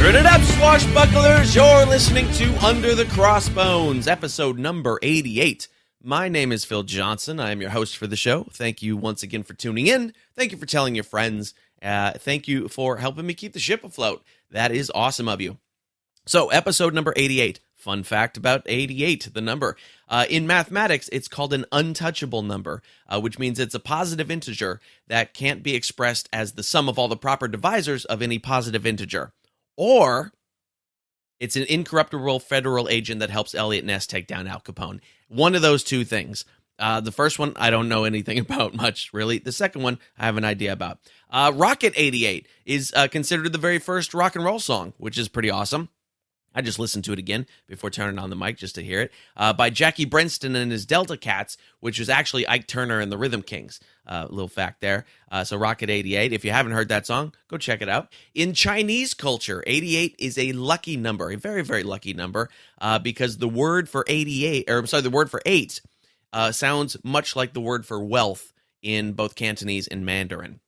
Turn it up, swashbucklers! You're listening to Under the Crossbones, episode number 88. My name is Phil Johnson. I am your host for the show. Thank you once again for tuning in. Thank you for telling your friends. Thank you for helping me keep the ship afloat. That is awesome of you. So, episode number 88. Fun fact about 88, the number. In mathematics, it's called an untouchable number, which means it's a positive integer that can't be expressed as the sum of all the proper divisors of any positive integer. Or it's an incorruptible federal agent that helps Elliot Ness take down Al Capone. One of those two things. The first one, I don't know anything about much, really. The second one, I have an idea about. Rocket 88 is considered the very first rock and roll song, which is pretty awesome. I just listened to it again before turning on the mic just to hear it, by Jackie Brenston and his Delta Cats, which was actually Ike Turner and the Rhythm Kings. Little fact there. So Rocket 88, if you haven't heard that song, go check it out. In Chinese culture, 88 is a lucky number, a very, very lucky number, because the word for 8 sounds much like the word for wealth in both Cantonese and Mandarin.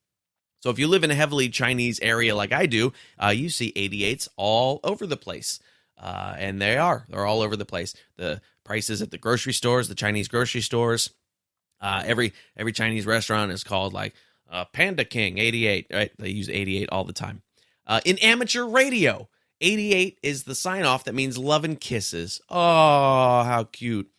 So if you live in a heavily Chinese area like I do, you see 88s all over the place. And they're all over the place. The prices at the grocery stores, the Chinese grocery stores, every Chinese restaurant is called like Panda King 88, right? They use 88 all the time. In amateur radio, 88 is the sign off that means love and kisses. Oh, how cute.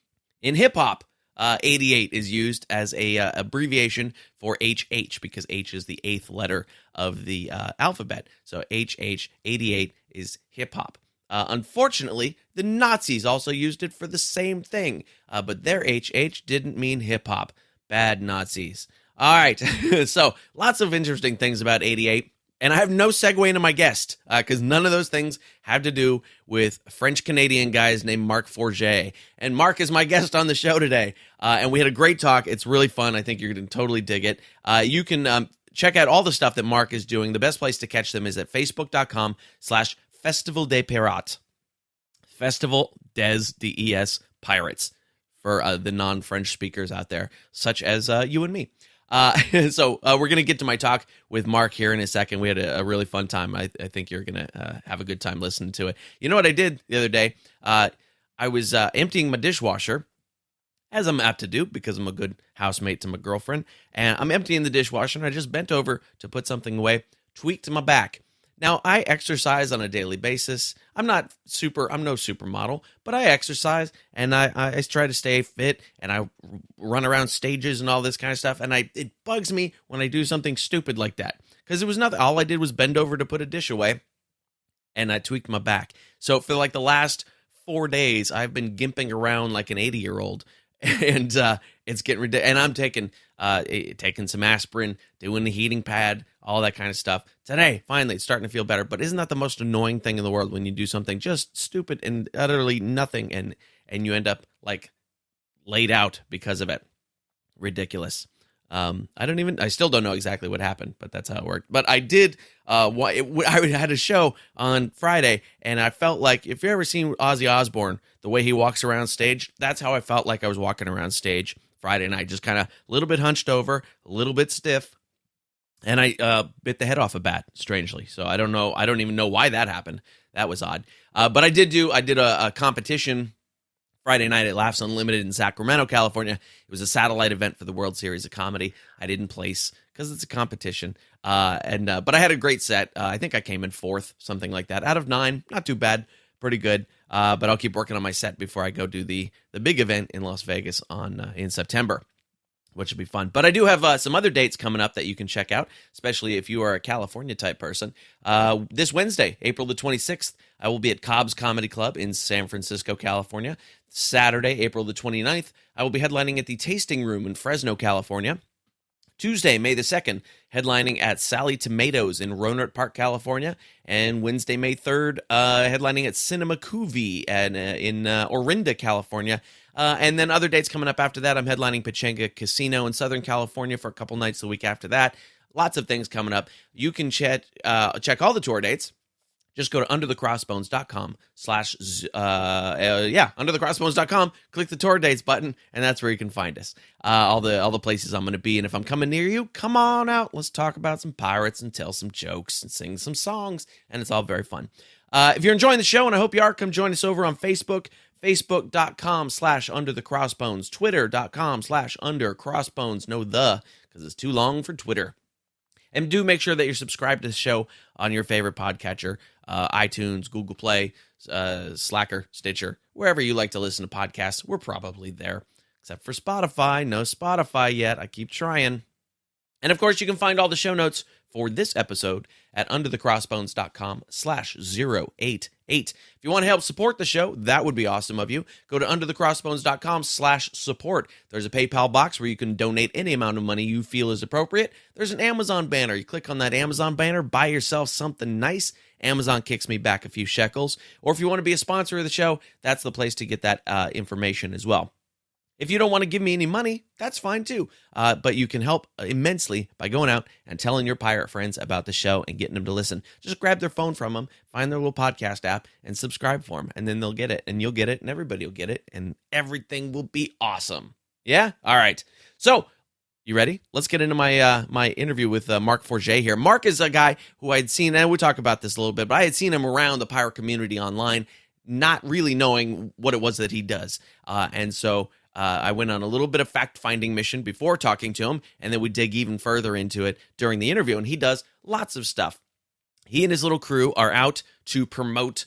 In hip hop, 88 is used as a abbreviation for HH because H is the eighth letter of the alphabet. So HH 88 is hip hop. Unfortunately, the Nazis also used it for the same thing, but their HH didn't mean hip-hop. Bad Nazis. All right, so lots of interesting things about 88, and I have no segue into my guest, because none of those things have to do with French-Canadian guys named Marck Forget, and Mark is my guest on the show today, and we had a great talk. It's really fun. I think you're going to totally dig it. You can check out all the stuff that Mark is doing. The best place to catch them is at facebook.com/Festival des Pirates. Festival des DES Pirates for the non-French speakers out there, such as you and me. So we're going to get to my talk with Mark here in a second. We had a really fun time. I think you're going to have a good time listening to it. You know what I did the other day? I was emptying my dishwasher, as I'm apt to do because I'm a good housemate to my girlfriend. And I'm emptying the dishwasher, and I just bent over to put something away, tweaked my back. Now, I exercise on a daily basis. I'm no supermodel, but I exercise, and I try to stay fit, and I run around stages and all this kind of stuff, and it bugs me when I do something stupid like that, because it was nothing. All I did was bend over to put a dish away, and I tweaked my back. So for like the last 4 days, I've been gimping around like an 80-year-old, and it's getting ridiculous. And I'm taking some aspirin, doing the heating pad, all that kind of stuff. Today, finally, it's starting to feel better. But isn't that the most annoying thing in the world when you do something just stupid and utterly nothing, and you end up like laid out because of it? Ridiculous. I still don't know exactly what happened, but that's how it worked. But I did, I had a show on Friday, and I felt like, if you ever seen Ozzy Osbourne, the way he walks around stage, that's how I felt like I was walking around stage Friday night, just kind of a little bit hunched over, a little bit stiff, and I bit the head off a bat, strangely. So I don't know, I don't even know why that happened. That was odd. But I did a competition Friday night at Laughs Unlimited in Sacramento, California. It was a satellite event for the World Series of Comedy. I didn't place because it's a competition. But I had a great set. I think I came in 4th, something like that, out of 9. Not too bad, pretty good. But I'll keep working on my set before I go do the big event in Las Vegas in September, which will be fun. But I do have some other dates coming up that you can check out, especially if you are a California type person. This Wednesday, April the 26th, I will be at Cobb's Comedy Club in San Francisco, California. Saturday, April the 29th, I will be headlining at the Tasting Room in Fresno, California. Tuesday, May the 2nd, headlining at Sally Tomatoes in Rohnert Park, California. And Wednesday, May 3rd, headlining at Cinema Cuvée in Orinda, California. And then other dates coming up after that. I'm headlining Pechanga Casino in Southern California for a couple nights the week after that. Lots of things coming up. You can check all the tour dates Just go to underthecrossbones.com underthecrossbones.com, click the tour dates button, and that's where you can find us. All the places I'm going to be. And if I'm coming near you, come on out. Let's talk about some pirates and tell some jokes and sing some songs. And it's all very fun. If you're enjoying the show, and I hope you are, come join us over on Facebook, facebook.com/underthecrossbones, twitter.com/undercrossbones, because it's too long for Twitter. And do make sure that you're subscribed to the show on your favorite podcatcher, iTunes, Google Play, Slacker, Stitcher, wherever you like to listen to podcasts. We're probably there, except for Spotify. No Spotify yet. I keep trying. And, of course, you can find all the show notes for this episode at underthecrossbones.com/088. If you want to help support the show, that would be awesome of you. Go to underthecrossbones.com/support. There's a PayPal box where you can donate any amount of money you feel is appropriate. There's an Amazon banner. You click on that Amazon banner, buy yourself something nice. Amazon kicks me back a few shekels. Or if you want to be a sponsor of the show, that's the place to get that information as well. If you don't want to give me any money, that's fine too. But you can help immensely by going out and telling your pirate friends about the show and getting them to listen. Just grab their phone from them, find their little podcast app, and subscribe for them. And then they'll get it, and you'll get it, and everybody will get it, and everything will be awesome. Yeah? All right. So, you ready? Let's get into my my interview with Marck Forget here. Mark is a guy who I'd seen, and we'll talk about this a little bit, but I had seen him around the pirate community online, not really knowing what it was that he does. And so I went on a little bit of fact-finding mission before talking to him, and then we dig even further into it during the interview, and he does lots of stuff. He and his little crew are out to promote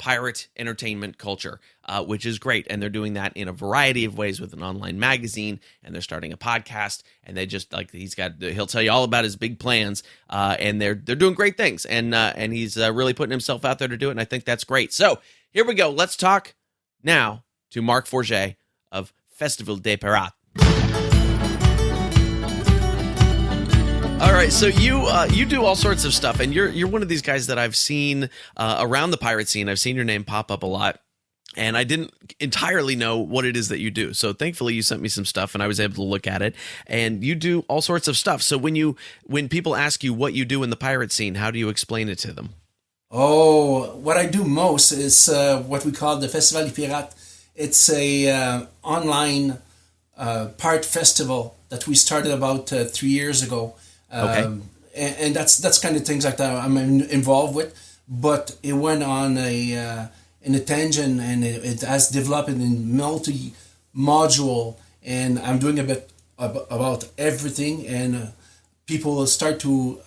pirate entertainment culture, which is great, and they're doing that in a variety of ways with an online magazine, and they're starting a podcast, and they just, like, he'll tell you all about his big plans, and they're doing great things, and he's really putting himself out there to do it, and I think that's great. So, here we go. Let's talk now to Marck Forget of Festival des Pirates. All right, so you do all sorts of stuff, and you're one of these guys that I've seen around the pirate scene. I've seen your name pop up a lot, and I didn't entirely know what it is that you do. So thankfully, you sent me some stuff, and I was able to look at it. And you do all sorts of stuff. So when people ask you what you do in the pirate scene, how do you explain it to them? Oh, what I do most is what we call the Festival des Pirates. It's a online pirate festival that we started about 3 years ago. Okay. And that's kind of things like that I'm involved with. But it went on in a tangent, and it has developed in multi-module, and I'm doing a bit about everything, and people will start to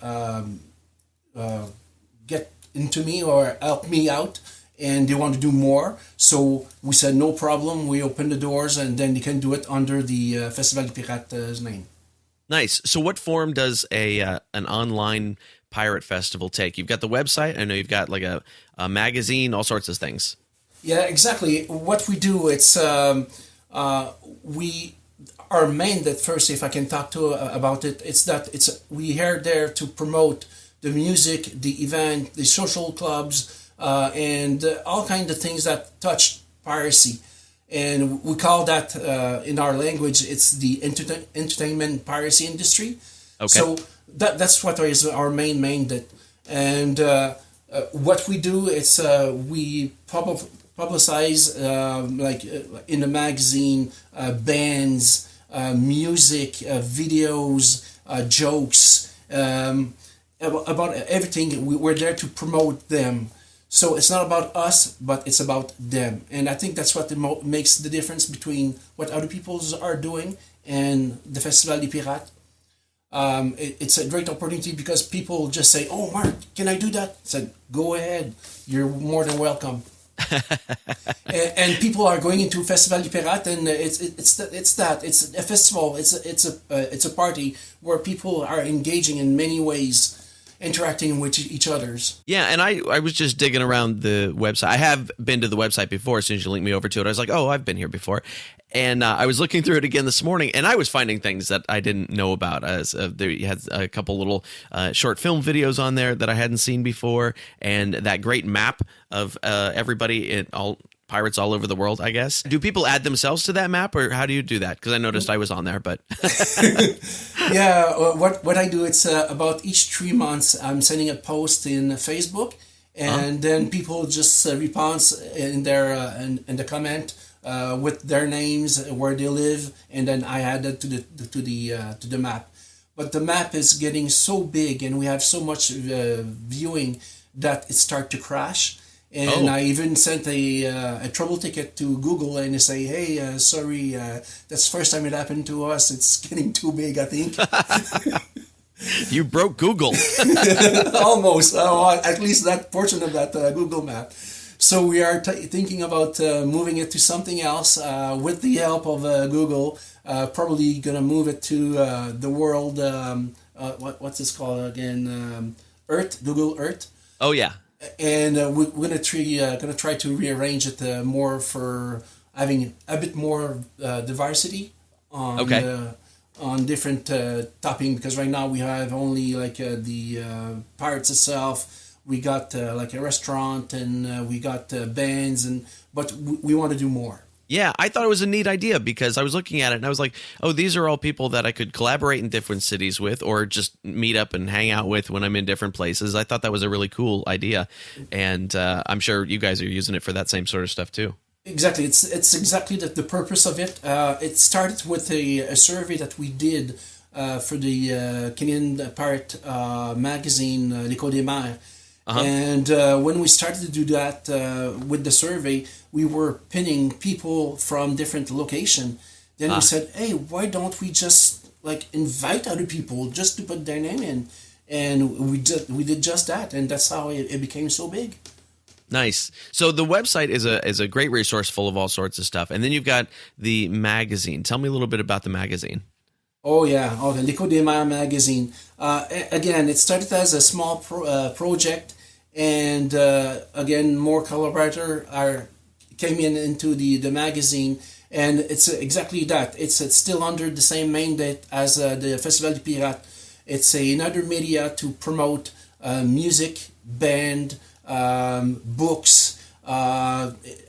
get into me or help me out, and they want to do more. So we said, no problem. We open the doors, and then they can do it under the Festival des Pirates name. Nice. So what form does an online pirate festival take? You've got the website. I know you've got like a magazine, all sorts of things. Yeah, exactly. What we do, it's our main, that first, if I can talk about it, it's that we are there to promote the music, the event, the social clubs, and all kinds of things that touch piracy. And we call that, in our language, it's the entertainment piracy industry. Okay. So that's what is our main mandate. And what we do is we publicize, like in the magazine, bands, music, videos, jokes, about everything. We're there to promote them. So it's not about us, but it's about them. And I think that's what makes the difference between what other people are doing and the Festival des Pirates. It's a great opportunity because people just say, "Oh, Mark, can I do that?" I said, "Go ahead. You're more than welcome." and people are going into Festival des Pirates, and it's a festival. It's a party where people are engaging in many ways, interacting with each other's. Yeah, and I was just digging around the website. I have been to the website before. As soon as you linked me over to it, I was like, oh, I've been here before. And I was looking through it again this morning, and I was finding things that I didn't know about. As there you had a couple little short film videos on there that I hadn't seen before, and that great map of everybody, all pirates all over the world, I guess. Do people add themselves to that map, or how do you do that? Because I noticed I was on there, but... Yeah, what I do, it's about each 3 months, I'm sending a post in Facebook, and then people just respond in their in the comment with their names, where they live, and then I add that to the map. But the map is getting so big, and we have so much viewing that it start to crash. And I even sent a trouble ticket to Google, and they say, "Hey, sorry, that's the first time it happened to us. It's getting too big, I think." You broke Google. Almost, at least that portion of that Google map. So we are thinking about moving it to something else with the help of Google. Probably gonna move it to the world. What's this called again? Earth, Google Earth. Oh yeah. And we're gonna try to rearrange it more for having a bit more diversity on on different topping, because right now we have only like the pirates itself. We got like a restaurant, and we got bands, but we want to do more. Yeah, I thought it was a neat idea, because I was looking at it and I was like, oh, these are all people that I could collaborate in different cities with, or just meet up and hang out with when I'm in different places. I thought that was a really cool idea, and I'm sure you guys are using it for that same sort of stuff too. Exactly, it's exactly the purpose of it. It started with a survey that we did for the Canadian Pirate magazine, L'Écho des Mers. And when we started to do that with the survey, we were pinning people from different locations. Then we said, hey, why don't we just like invite other people just to put their name in? And we did just that, and that's how it became so big. Nice. So the website is a great resource full of all sorts of stuff. And then you've got the magazine. Tell me a little bit about the magazine. Oh, yeah. The L'Écho des Mers magazine. Again, it started as a small project, and again, more collaborators came into the magazine, and it's exactly that. It's still under the same mandate as the Festival du Pirate. It's another media to promote music, band, books,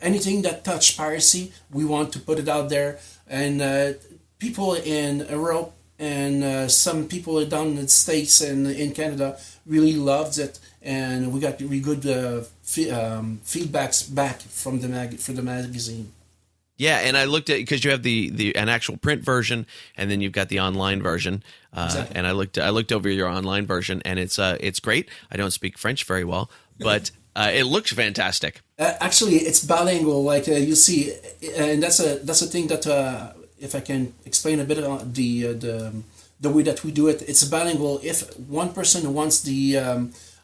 anything that touch piracy. We want to put it out there, and people in Europe and some people down in the States and in Canada really loved it, and we got really good feedbacks back from for the magazine. Yeah, and I looked at, because you have an actual print version, and then you've got the online version. Exactly. And I looked over your online version, and it's great. I don't speak French very well, but it looks fantastic. Actually, it's bilingual, like you see, and that's a thing that if I can explain a bit on the way that we do it, it's bilingual. If one person wants the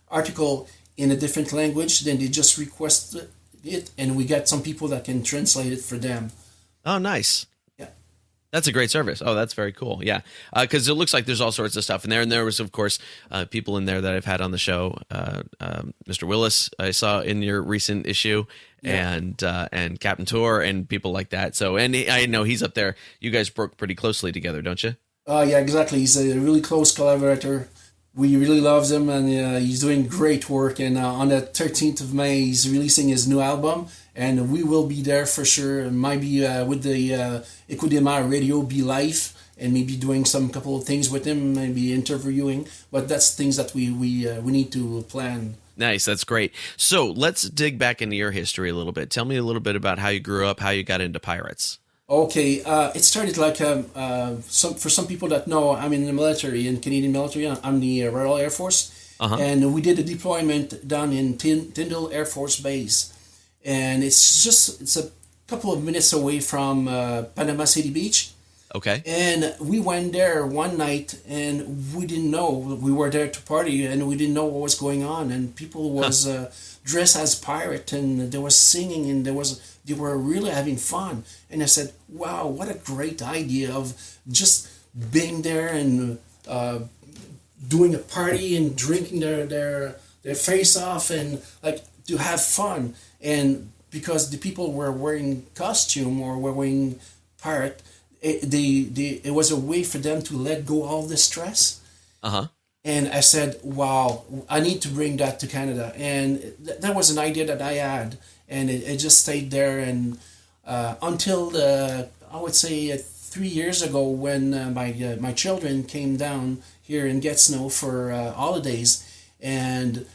article in a different language, then they just request it, and we get some people that can translate it for them. Oh, nice. Yeah. That's a great service. Oh, that's very cool. Yeah. Because it looks like there's all sorts of stuff in there. And there was, of course, people in there that I've had on the show. Mr. Willis, I saw in your recent issue, and Captain Tour and people like that. So, and I know he's up there. You guys work pretty closely together, don't you? Yeah, exactly. He's a really close collaborator. We really love him, and he's doing great work. And on the 13th of May, he's releasing his new album, and we will be there for sure. Maybe with the Écho des Mers radio, be live, and maybe doing some couple of things with him, maybe interviewing. But that's things that we need to plan. Nice, that's great. So let's dig back into your history a little bit. Tell me a little bit about how you grew up, how you got into pirates. Okay, it started like for some people that know, I'm in the military, in Canadian military. I'm the Royal Air Force, and we did a deployment down in Tyndall Air Force Base, and it's a couple of minutes away from Panama City Beach. Okay. And we went there one night, and we didn't know we were there to party, and we didn't know what was going on, and people was dressed as pirate, and they were singing, and they were really having fun. And I said, wow, what a great idea of just being there and doing a party and drinking their face off, and like to have fun. And because the people were wearing costume or were wearing pirate, it was a way for them to let go all the stress. And I said, wow, I need to bring that to Canada. And that was an idea that I had, and it just stayed there. And until I would say 3 years ago, when my children came down here in Gatineau for holidays, and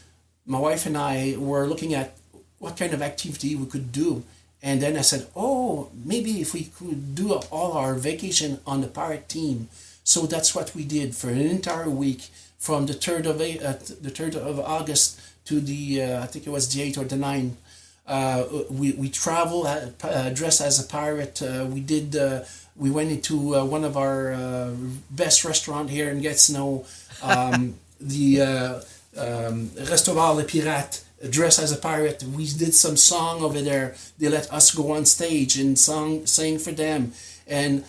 my wife and I were looking at what kind of activity we could do. And then I said, oh, maybe if we could do all our vacation on the pirate team. So that's what we did for an entire week, from the 3rd of August to the I think it was the 8th or the 9th. We traveled dressed as a pirate. We went into one of our best restaurant here in Gatineau, the Restaurant Le Pirate, dressed as a pirate. We did some song over there. They let us go on stage and sing for them. And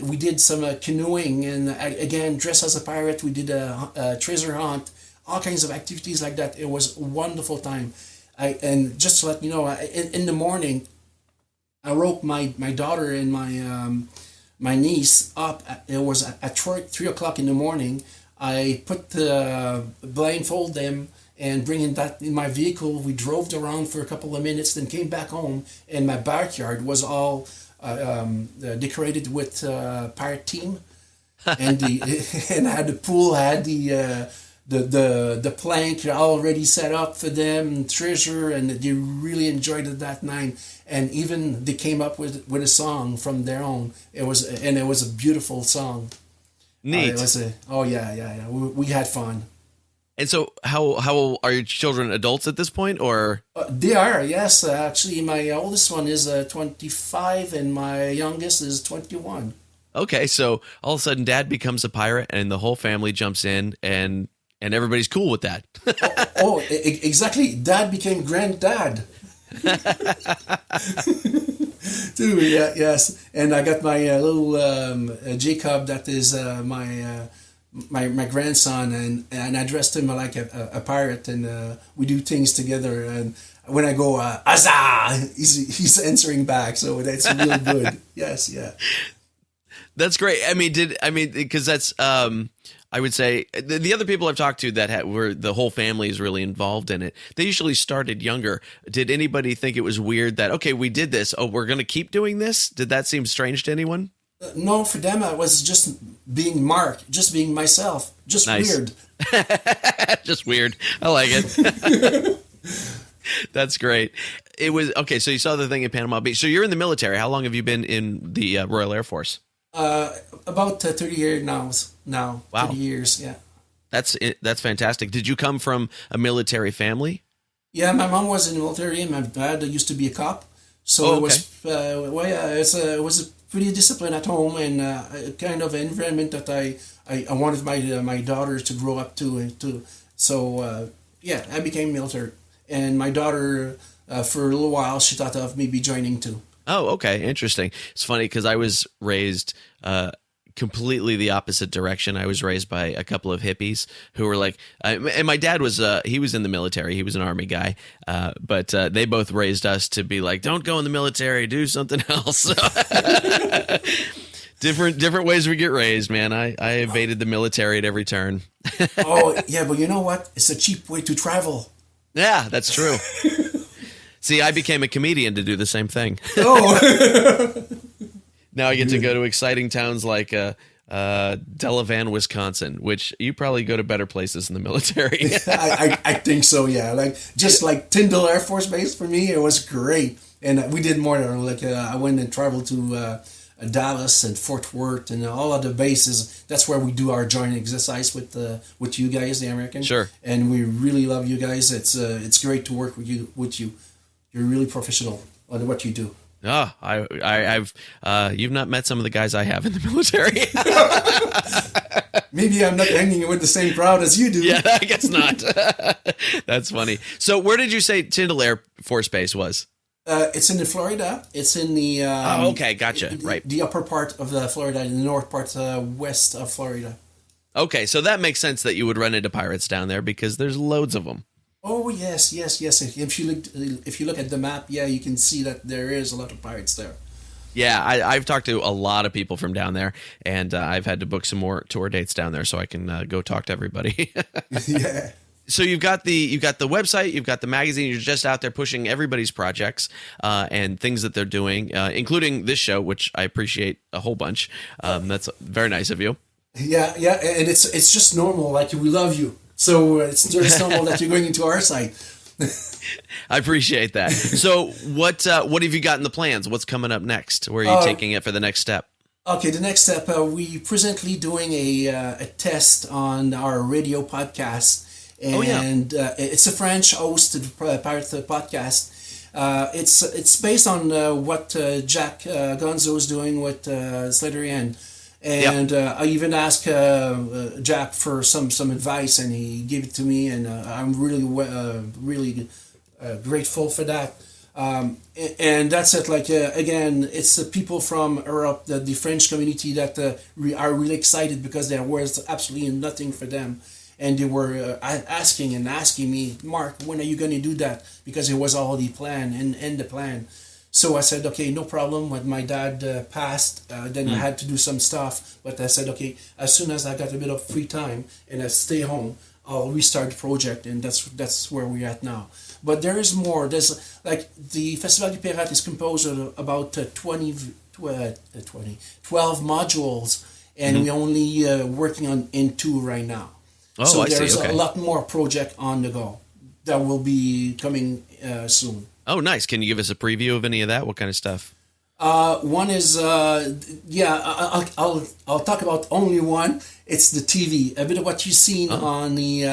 we did some canoeing, and again, dressed as a pirate. We did a treasure hunt, all kinds of activities like that. It was a wonderful time. And just to let you know, in the morning, I woke my daughter and my niece up. It was at 3 o'clock in the morning. I blindfold them and bringing that in my vehicle. We drove around for a couple of minutes, then came back home, and my backyard was all decorated with pirate team, and and I had the pool, I had the plank already set up for them, treasure, and they really enjoyed it that night. And even they came up with a song from their own. It was a beautiful song. Neat. We had fun. And so, how are your children adults at this point, or? They are, yes. Actually, my oldest one is 25, and my youngest is 21. Okay, so all of a sudden, Dad becomes a pirate, and the whole family jumps in, and everybody's cool with that. Exactly. Dad became granddad. Too, yeah, yes. And I got my little Jacob, that is my grandson, and I dressed him like a pirate, and we do things together. And when I go "Azah," he's answering back, so that's really good. Yes, yeah. That's great. Because that's I would say the other people I've talked to that were the whole family is really involved in it. They usually started younger. Did anybody think it was weird that, okay, we did this, oh, we're going to keep doing this? Did that seem strange to anyone? No, for them, I was just being Mark, just being myself, just nice. Weird. Just weird. I like it. That's great. It was okay. So you saw the thing in Panama Beach. So you're in the military. How long have you been in the Royal Air Force? About 30 years now. Wow. 30 years, yeah. That's fantastic. Did you come from a military family? Yeah, my mom was in the military, and my dad used to be a cop. So okay. It was a pretty disciplined at home, and a kind of environment that I wanted my daughters to grow up to. So I became military, and my daughter for a little while she thought of maybe joining too. Oh, okay. Interesting. It's funny because I was raised completely the opposite direction. I was raised by a couple of hippies who were like, and my dad was, he was in the military. He was an Army guy. But they both raised us to be like, don't go in the military, do something else. Different ways we get raised, man. I evaded the military at every turn. Oh, yeah. But you know what? It's a cheap way to travel. Yeah, that's true. See, I became a comedian to do the same thing. Oh. Now I get to go to exciting towns like Delavan, Wisconsin, which you probably go to better places in the military. I think so, yeah. Like Tyndall Air Force Base, for me, it was great. And we did more. I went and traveled to Dallas and Fort Worth and all other bases. That's where we do our joint exercise with you guys, the Americans. Sure. And we really love you guys. It's great to work with you. You're really professional on what you do. Oh, I've you've not met some of the guys I have in the military. Maybe I'm not hanging with the same crowd as you do. Yeah, I guess not. That's funny. So where did you say Tyndall Air Force Base was? It's in Florida. It's in the... oh, okay, gotcha. Right. The upper part of Florida, the north part west of Florida. Okay, so that makes sense that you would run into pirates down there because there's loads of them. Oh, yes. If you look at the map, yeah, you can see that there is a lot of pirates there. Yeah, I've talked to a lot of people from down there, and I've had to book some more tour dates down there so I can go talk to everybody. Yeah. So you've got the website, you've got the magazine. You're just out there pushing everybody's projects and things that they're doing, including this show, which I appreciate a whole bunch. That's very nice of you. Yeah, and it's just normal. Like, we love you. So it's normal that you're going into our site. I appreciate that. So what have you got in the plans? What's coming up next? Where are you taking it for the next step? Okay, the next step, we presently doing a test on our radio podcast, and it's a French hosted pirate podcast. It's based on what Jack Gonzo is doing with Slytherin, and I even asked Jack for some advice, and he gave it to me, and I'm really grateful for that. And that's it. Like again, it's the people from Europe, the French community that are really excited because there was absolutely nothing for them, and they were asking me, Mark, when are you going to do that? Because it was already planned and the plan. So I said, okay, no problem. When my dad passed, then I had to do some stuff. But I said, okay, as soon as I got a bit of free time and I stay home, I'll restart the project, and that's where we're at now. But there is more. There's like the Festival du Pirate is composed of about 12 modules, and we're only working in 2 right now. Oh, so I there's see. Okay. a lot more project on the go that will be coming soon. Oh, nice. Can you give us a preview of any of that? What kind of stuff? One is I'll talk about only one. It's the TV. A bit of what you've seen on the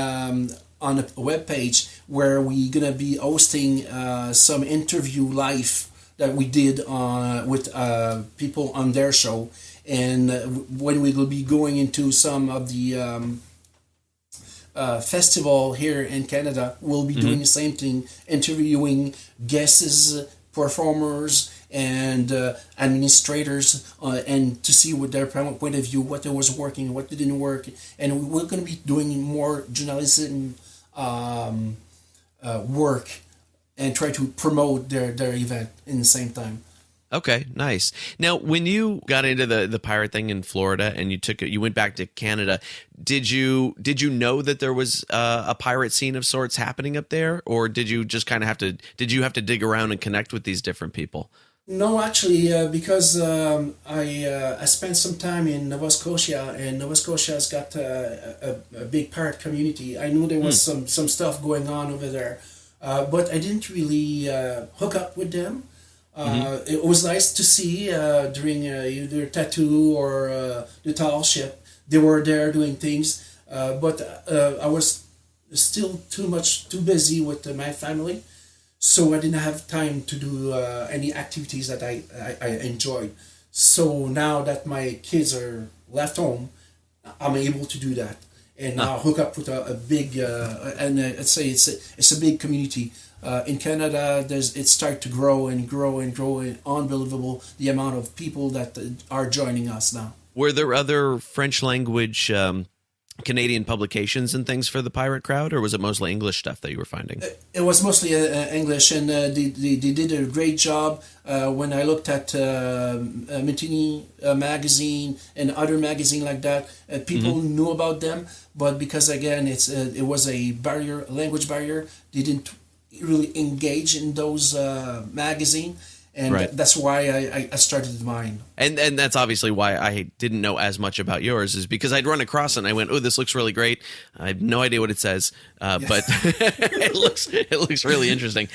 web page, where we're gonna be hosting some interview live that we did with people on their show, and when we will be going into some of the festival here in Canada, we'll be doing the same thing, interviewing guests, performers, and administrators, and to see what their point of view, what was working, what didn't work, and we're going to be doing more journalism work and try to promote their event in the same time. Okay, nice. Now, when you got into the pirate thing in Florida and you went back to Canada, did you know that there was a pirate scene of sorts happening up there, or did you just kind of have to dig around and connect with these different people? No, actually, because I spent some time in Nova Scotia, and Nova Scotia's got a big pirate community. I knew there was some stuff going on over there, but I didn't really hook up with them. It was nice to see during either Tattoo or the Tall Ship. They were there doing things, but I was still too busy with my family, so I didn't have time to do any activities that I enjoyed. So now that my kids are left home, I'm able to do that, and now hook up with a big and I'd say it's a big community. In Canada, it started to grow and grow and grow. And unbelievable the amount of people that are joining us now. Were there other French language Canadian publications and things for the pirate crowd, or was it mostly English stuff that you were finding? It was mostly English, and they did a great job. When I looked at Mutiny magazine and other magazine like that, people knew about them, but because again it was a language barrier, they didn't really engage in those magazine, and that's why I started mine. And that's obviously why I didn't know as much about yours, is because I'd run across it and I went, oh, this looks really great. I have no idea what it says, but it looks really interesting.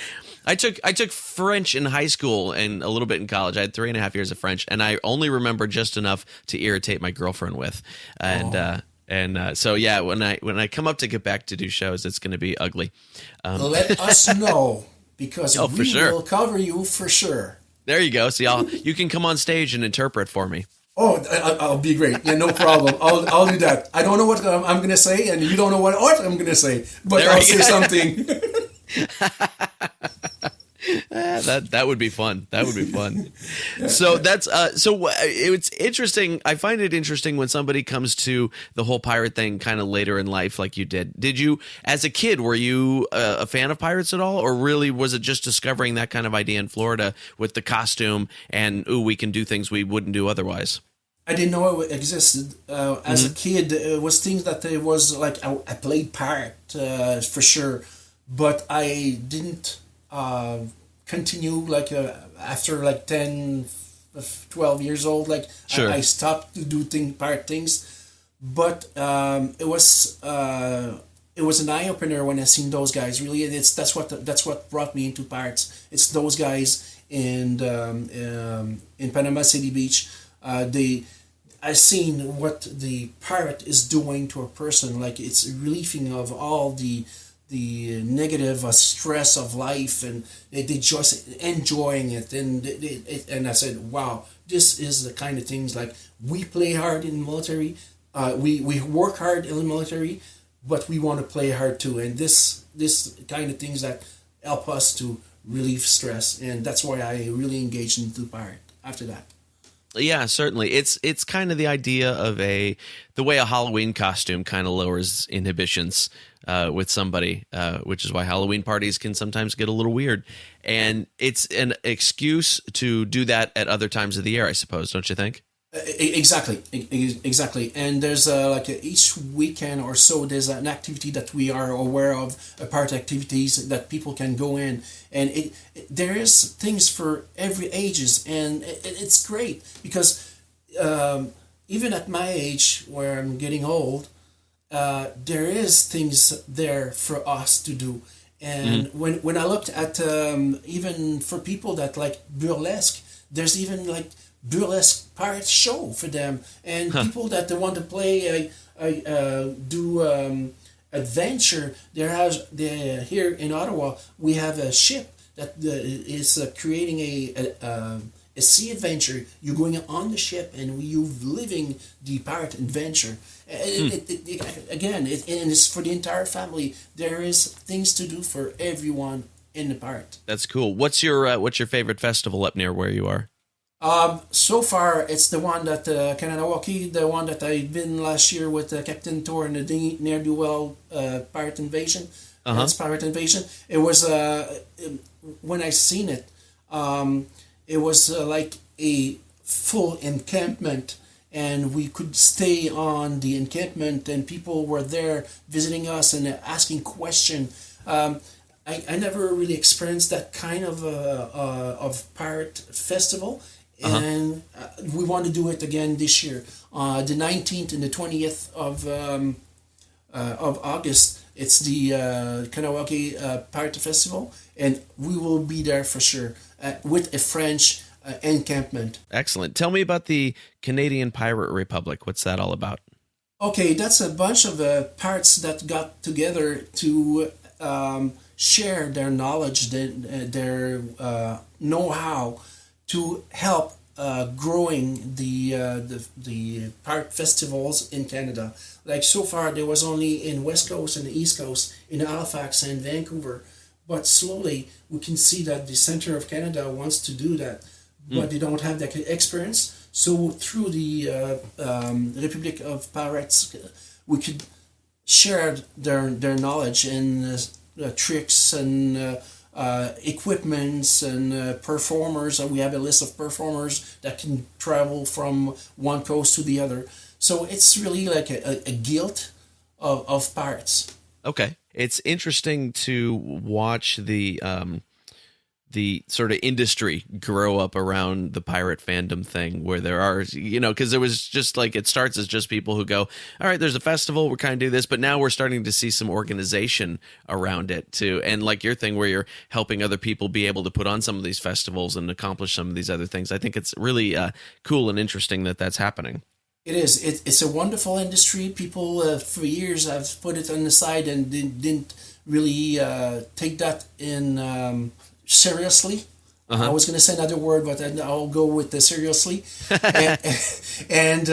I took French in high school and a little bit in college. I had 3.5 years of French, and I only remember just enough to irritate my girlfriend with, and so yeah, when I come up to get back to do shows, it's going to be ugly. Let us know, because we will cover you for sure. There you go. See, you can come on stage and interpret for me. Oh, I'll be great. Yeah, no problem. I'll do that. I don't know what I'm going to say, and you don't know what I'm going to say, but I'll say something. That would be fun. That would be fun. So it's interesting. I find it interesting when somebody comes to the whole pirate thing kind of later in life, like you did. Did you, as a kid, were you a fan of pirates at all, or really was it just discovering that kind of idea in Florida with the costume and we can do things we wouldn't do otherwise? I didn't know it existed. As a kid, it was things that it was like I played pirate for sure, but I didn't continue like after like 10, 12 years old. Like sure. I stopped to do pirate things, but it was it was an eye opener when I seen those guys. Really, that's what brought me into pirates. It's those guys in Panama City Beach. They I seen what the pirate is doing to a person. Like it's relieving of all the negative stress of life, and they just enjoying it. And I said, wow, this is the kind of things like we play hard in the military. We work hard in the military, but we want to play hard too. And this kind of things that help us to relieve stress, and that's why I really engaged into pirate after that. Yeah, certainly. It's kind of the idea of the way a Halloween costume kind of lowers inhibitions with somebody, which is why Halloween parties can sometimes get a little weird. And it's an excuse to do that at other times of the year, I suppose, don't you think? Exactly. And there's each weekend or so, there's an activity that we are aware of, part activities that people can go in, and there is things for every ages, and it's great because even at my age, where I'm getting old, there is things there for us to do. And when I looked at even for people that like burlesque, there's even like burlesque pirate show for them, and people that they want to play do adventure. There here in Ottawa, we have a ship that is creating a sea adventure. You're going on the ship and you're living the pirate adventure. Again, and it's for the entire family. There is things to do for everyone in the pirate. That's cool. What's your favorite festival up near where you are? So far, it's the one that Kananaoki, the one that I've been last year with Captain Thor and the ne'er do well Pirate Invasion. That's Pirate Invasion. It was when I seen it, it was like a full encampment, and we could stay on the encampment, and people were there visiting us and asking questions. I never really experienced that kind of pirate festival. And we want to do it again this year. The 19th and the 20th of August, it's the Kanawaki Pirate Festival, and we will be there for sure with a French encampment. Excellent. Tell me about the Canadian Pirate Republic. What's that all about? Okay, that's a bunch of pirates that got together to share their knowledge, their know-how, to help growing the pirate festivals in Canada. Like so far, there was only in West Coast and the East Coast, in Halifax and Vancouver. But slowly, we can see that the center of Canada wants to do that, but they don't have that experience. So through the Republic of Pirates, we could share their knowledge and tricks and equipments and performers. We have a list of performers that can travel from one coast to the other. So it's really like a guild of pirates. Okay. It's interesting to watch the sort of industry grow up around the pirate fandom thing, where there are, because it was just like, it starts as just people who go, all right, there's a festival, we're kind of do this, but now we're starting to see some organization around it too. And like your thing where you're helping other people be able to put on some of these festivals and accomplish some of these other things. I think it's really cool and interesting that that's happening. It is. It's a wonderful industry. People for years have put it on the side and didn't really take that in seriously. I was going to say another word, but I'll go with the seriously. and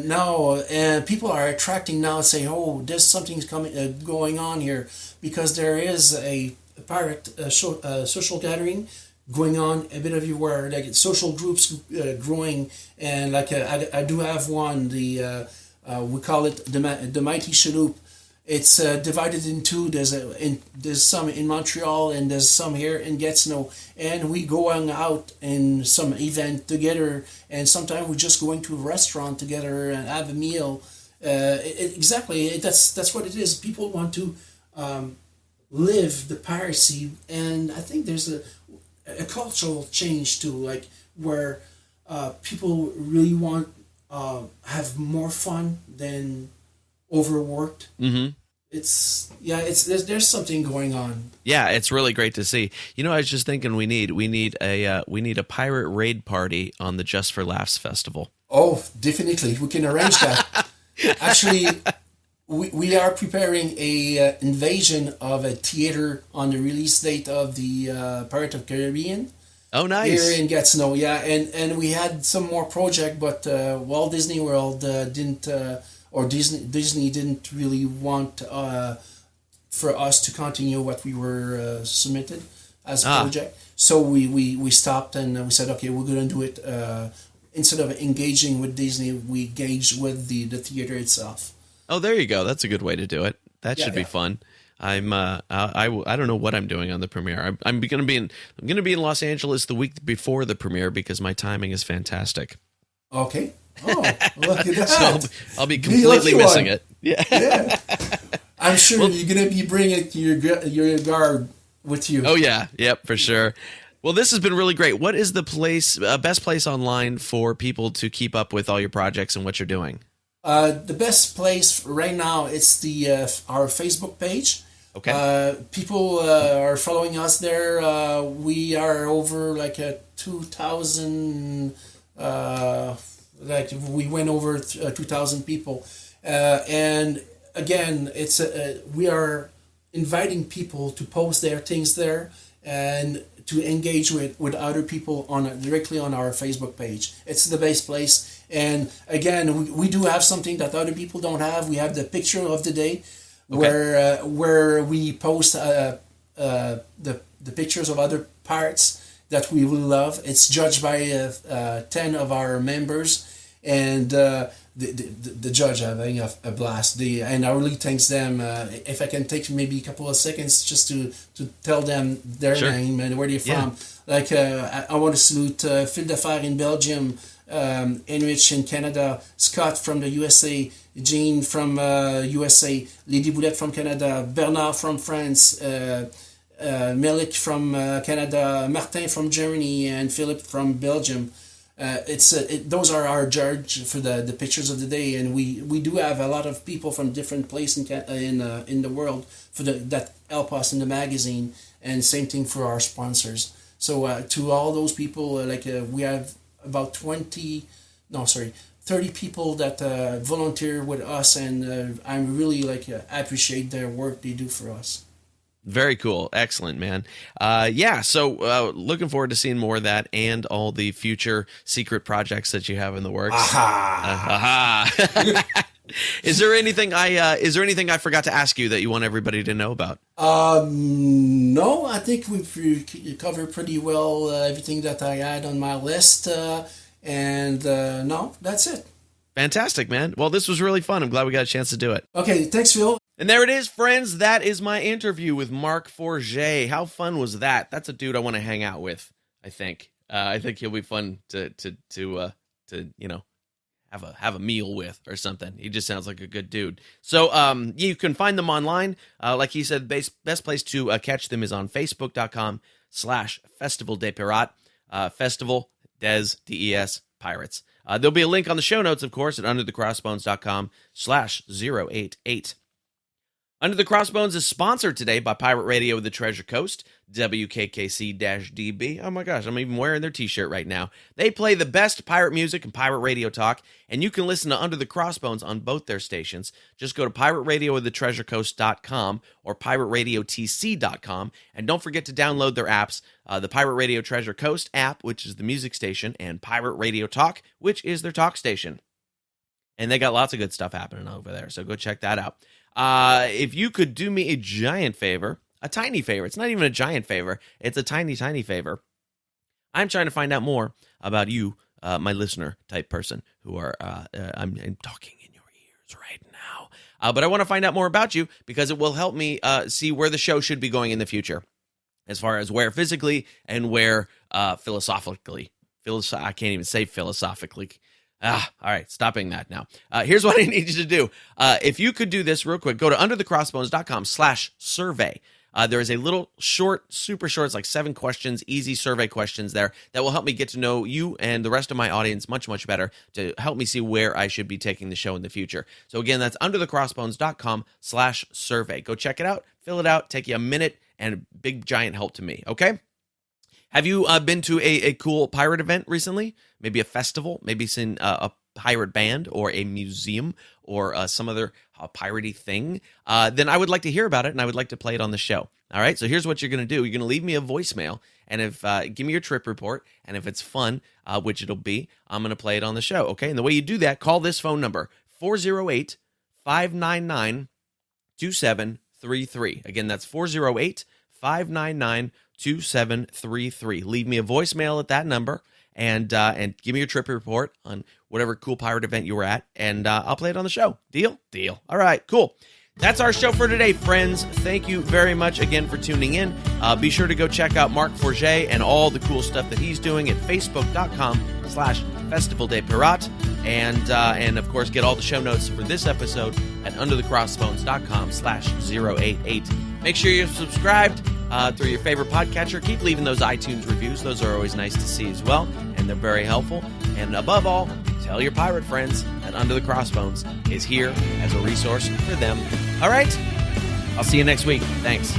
now people are attracting now and say, oh, there's something's going on here, because there is a pirate social gathering going on a bit everywhere, like social groups growing, and like I do have one. We call it the Mighty Chaloupe. It's divided in two. There's some in Montreal and there's some here in Gatineau, and we going out in some event together, and sometimes we're just going to a restaurant together and have a meal. Exactly, that's what it is. People want to live the piracy, and I think there's a cultural change too, like where people really want have more fun than overworked. there's something going on. Yeah, it's really great to see. I was just thinking we need a pirate raid party on the Just for Laughs festival. Oh, definitely, we can arrange that. Actually, we are preparing a invasion of a theater on the release date of the Pirate of Caribbean. Oh, nice. Here in Gatineau, yeah, and we had some more project, but Walt Disney World didn't, or Disney didn't really want for us to continue what we were submitted as a project. So we stopped and we said, okay, we're going to do it. Instead of engaging with Disney, we engaged with the theater itself. Oh, there you go. That's a good way to do it. That should be fun. I don't know what I'm doing on the premiere. I'm going to be in Los Angeles the week before the premiere because my timing is fantastic. Okay. Oh, look at that. So I'll be completely missing it. Yeah. I'm sure you're going to be bringing your guard with you. Oh yeah. Yep, for sure. Well, this has been really great. What is the best place online for people to keep up with all your projects and what you're doing? The best place right now is our Facebook page. Okay. People are following us there. We are over 2,000. We went over 2,000 people, and again, it's we are inviting people to post their things there and to engage with other people directly on our Facebook page. It's the best place. And again, we do have something that other people don't have. We have the picture of the day, where we post the pictures of other parts that we will love. It's judged by 10 of our members, and the judge having a blast. And I really thanks them. If I can take maybe a couple of seconds just to tell them their name and where they're from. I want to salute Phil Defer in Belgium, Enrich in Canada, Scott from the USA, Jean from USA, Lady Boulette from Canada, Bernard from France, Melik from Canada, Martin from Germany, and Philip from Belgium. Those are our judge for the pictures of the day, and we do have a lot of people from different places in the world that help us in the magazine, and same thing for our sponsors. So to all those people, we have about 30 people that volunteer with us, and I really appreciate their work they do for us. Very cool. Excellent, man. So looking forward to seeing more of that and all the future secret projects that you have in the works. Is there anything I forgot to ask you that you want everybody to know about? No, I think we've covered pretty well everything that I had on my list. No, that's it. Fantastic, man. Well, this was really fun. I'm glad we got a chance to do it. Okay, thanks, Phil. And there it is, friends. That is my interview with Marck Forget. How fun was that? That's a dude I want to hang out with, I think. I think he'll be fun to have a meal with or something. He just sounds like a good dude. So you can find them online. Like he said, best place to catch them is on facebook.com/Festival des Pirates. Festival des DES Pirates. There'll be a link on the show notes, of course, at underthecrossbones.com/088. Under the Crossbones is sponsored today by Pirate Radio of the Treasure Coast, WKKC-DB. Oh my gosh, I'm even wearing their t-shirt right now. They play the best pirate music and pirate radio talk, and you can listen to Under the Crossbones on both their stations. Just go to pirateradioofthetreasurecoast.com or pirateradiotc.com, and don't forget to download their apps, the Pirate Radio Treasure Coast app, which is the music station, and Pirate Radio Talk, which is their talk station. And they got lots of good stuff happening over there, so go check that out. If you could do me a giant favor, a tiny favor, it's not even a giant favor, it's a tiny, tiny favor. I'm trying to find out more about you, my listener type person, who are, I'm talking in your ears right now. But I want to find out more about you because it will help me see where the show should be going in the future, as far as where physically and where philosophically. I can't even say philosophically. All right, stopping that now. Here's what I need you to do. If you could do this real quick, go to underthecrossbones.com/survey. There is a little short, super short, it's like 7 questions, easy survey questions there that will help me get to know you and the rest of my audience much, much better to help me see where I should be taking the show in the future. So again, that's underthecrossbones.com/survey. Go check it out, fill it out, take you a minute, and a big giant help to me, okay? Have you been to a cool pirate event recently? Maybe a festival, maybe seen a pirate band or a museum or some other piratey thing? Then I would like to hear about it, and I would like to play it on the show. All right, so here's what you're going to do. You're going to leave me a voicemail, and if give me your trip report, and if it's fun, which it'll be, I'm going to play it on the show, okay? And the way you do that, call this phone number, 408-599-2733. Again, that's 408-599-2733. Leave me a voicemail at that number, and give me your trip report on whatever cool pirate event you were at, and I'll play it on the show. Deal? Deal. All right, cool. That's our show for today, friends. Thank you very much again for tuning in. Be sure to go check out Marck Forget and all the cool stuff that he's doing at facebook.com/Festival des Pirates. And of course, get all the show notes for this episode at underthecrossbones.com/088. Make sure you're subscribed through your favorite podcatcher. Keep leaving those iTunes reviews. Those are always nice to see as well, and they're very helpful. And above all, tell your pirate friends that Under the Crossbones is here as a resource for them. All right, I'll see you next week. Thanks.